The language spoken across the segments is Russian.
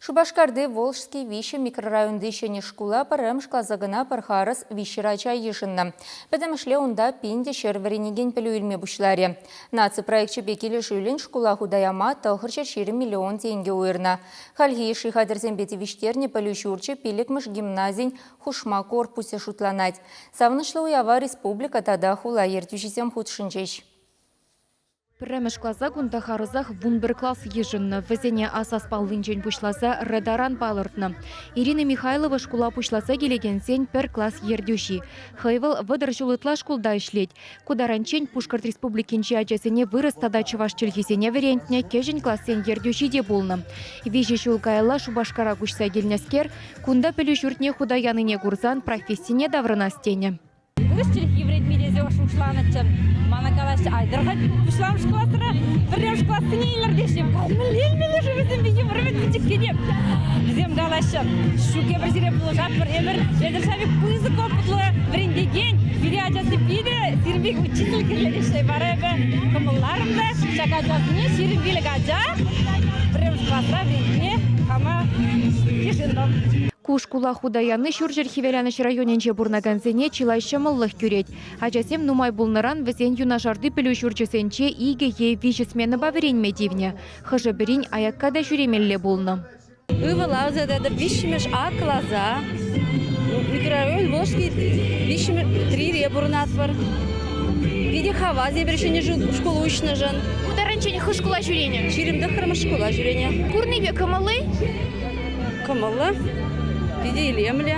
Шубашкарды Волжский виші микрорайонды шене шкула парам шклазагына пархарас виширача ешінна. Пәдімішле онда пенде шерверенеген пілі үлме бұшларе. Наци проектчі бекелі жүлін шкула худаяма тағырча 4 миллион тенге уйырна. Хальги шихадырзен беті виштерне пілі шурчы пилікміш гимназин хушма корпусе шутланать. Савнышлы уява республика тада хула ертюшізем худшынчеш. Пірремеш класа күнді қарызақ вунбір класс ежінні. Візене асаспал линчен пұшласа радаран балыртны. Ирина Михайлова шкула пұшласа келеген сен пір класс ердюші. Хайвыл выдыр жылытла шкулда ішлет. Кударанчен Пушкарт республикенче ачасыне вырыс тада чываш чілхесене вариантне кежін классен ердюші де болны. Вежі шулкайла Шубашкара күшса келнескер, күнда пілі жүртне худаяныне курсан профессине даврынастене. Мана калаш айдырға пұшлам школасыра, біррем школасыне елер дешем. Мілі жүрбізім бейім үрімет бүтік кенем. Бізем калашым, шуке бір зире бұлы жатпыр, әмір әдіршавик пұйзы көпітлі біріндеген, бире ажасы биде, сирбек учитель кірлеріші бары әбі кымылларымды, шака жасыне шерімбелік ажа, біррем школасыра біріндіне қама кешіндім. Кушкула худаяны шуржер хивеляныш районенче бурнаганзене чилайша мыллых күрет. Ачасем нумай булныран візен юнашарды пілі шурчесенче иге е вишесмені бавырен медивне. Хыжы бірін аяккада жүремелле булны. Ывылауза деді вишімеш А клаза. Микрорайон Волжский вишімеш 3 ребурнат бар. Виде хавазе біршіне школу үшіні жын. Кударанчене хы школа жүрене? Шеремді қырмы школа жүрене. Курныбе кымылы? Кымылы. Виде илемле.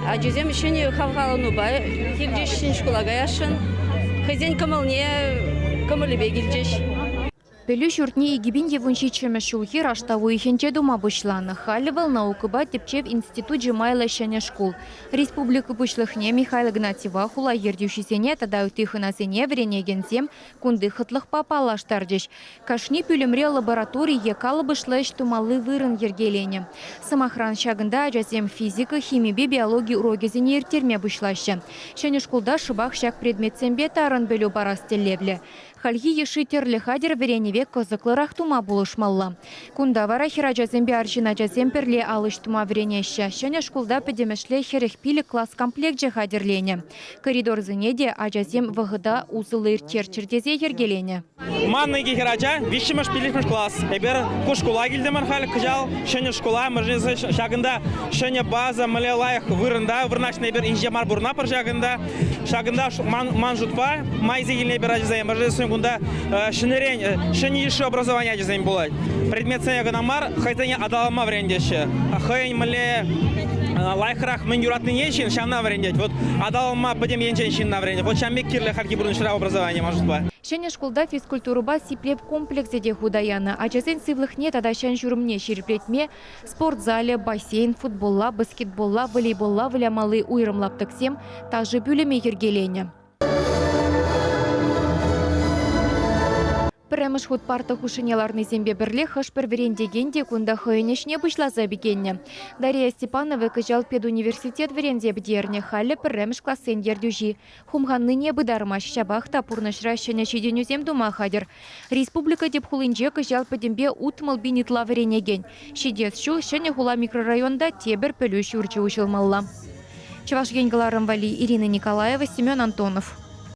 А жүзем үшіне хавғалыну бай. Келдешін школага яшын. Хызен кымылне кымылы бегілдеш. Пелю шуртне игибин евунши чемешулхи раштаву ихенче дума бушланы. Халивал наукыба тепчев институт жимайла шене шкул. Республика бушлыхне Михаил Гнатьева хула ердюшисене тада утыхынасене вренегенсем кунды хытлых папалаштардеш. Кашни пюлемре лабораторий екалы бышлэш тумалы вырын ергелене. Самохран шагында ажасем физика, химия, биология урогезене ертерме бушлашы. Шене шкулда шыбах шак предметсембе тарын бөлю барастелевле. Хальги ешитерлі хадер вереневек козыклырах тума булышмалла. Кунда вара хирачазембе аршина жаземперле алыш тума веренеща. Шәне шкулда педемешле херехпилі класс комплект хадерлене. Коридор зынеде ажазем вғыда узылыр терчердезе ергелене. Манныйге хирача вишіміш пилішміш класс. Эбер кушкула келдемір халі күжал. Шәне шкула мұржысы шагында шәне база мүле лайық вырында. Вырнашын эбер инжемар бұрна пір шагында. Шагында ман жұтпа майзе келіне бер ажызайын. Кунда шыны еші образование жезен болады. Предмет сәне гынамар, хайтане адалама врендеші. Хайн мүле лайқырақ мен юратны ешін шамна врендет. Вот адалама бідем енчен шынна врендет. Вот шамбек кирлі халки бұрын шыра образование может ба. Шәне шкулда физкультуруба сиплеп комплексе худаяны. Ачасен сывлыхне тада шән жүрімне шерплетме спортзале, бассейн, футболла, баскетболла, волейболла, вылямалы уйрымлаптықсем тажы бөліме ергелене. Піріміш худ парта хушынеларны зембе бірле хышпір верендегенде күнда хойнешне бұшлаза бігенне. Дарья Степанова күжал педуниверситет веренде бідерне халі піріміш классен ердюжи. Хумғанны не бұдармаш шабақта пұрнышра шыны шедену зем дума хадыр. Республика деп хулынже күжал педембе утмал бинитла веренеген. Шедес шул шыны хула микрорайонда тебір пілі шүрчі ұшылмалла. Чаваш генгіларым вали Ирина Николаева, Семен Антонов.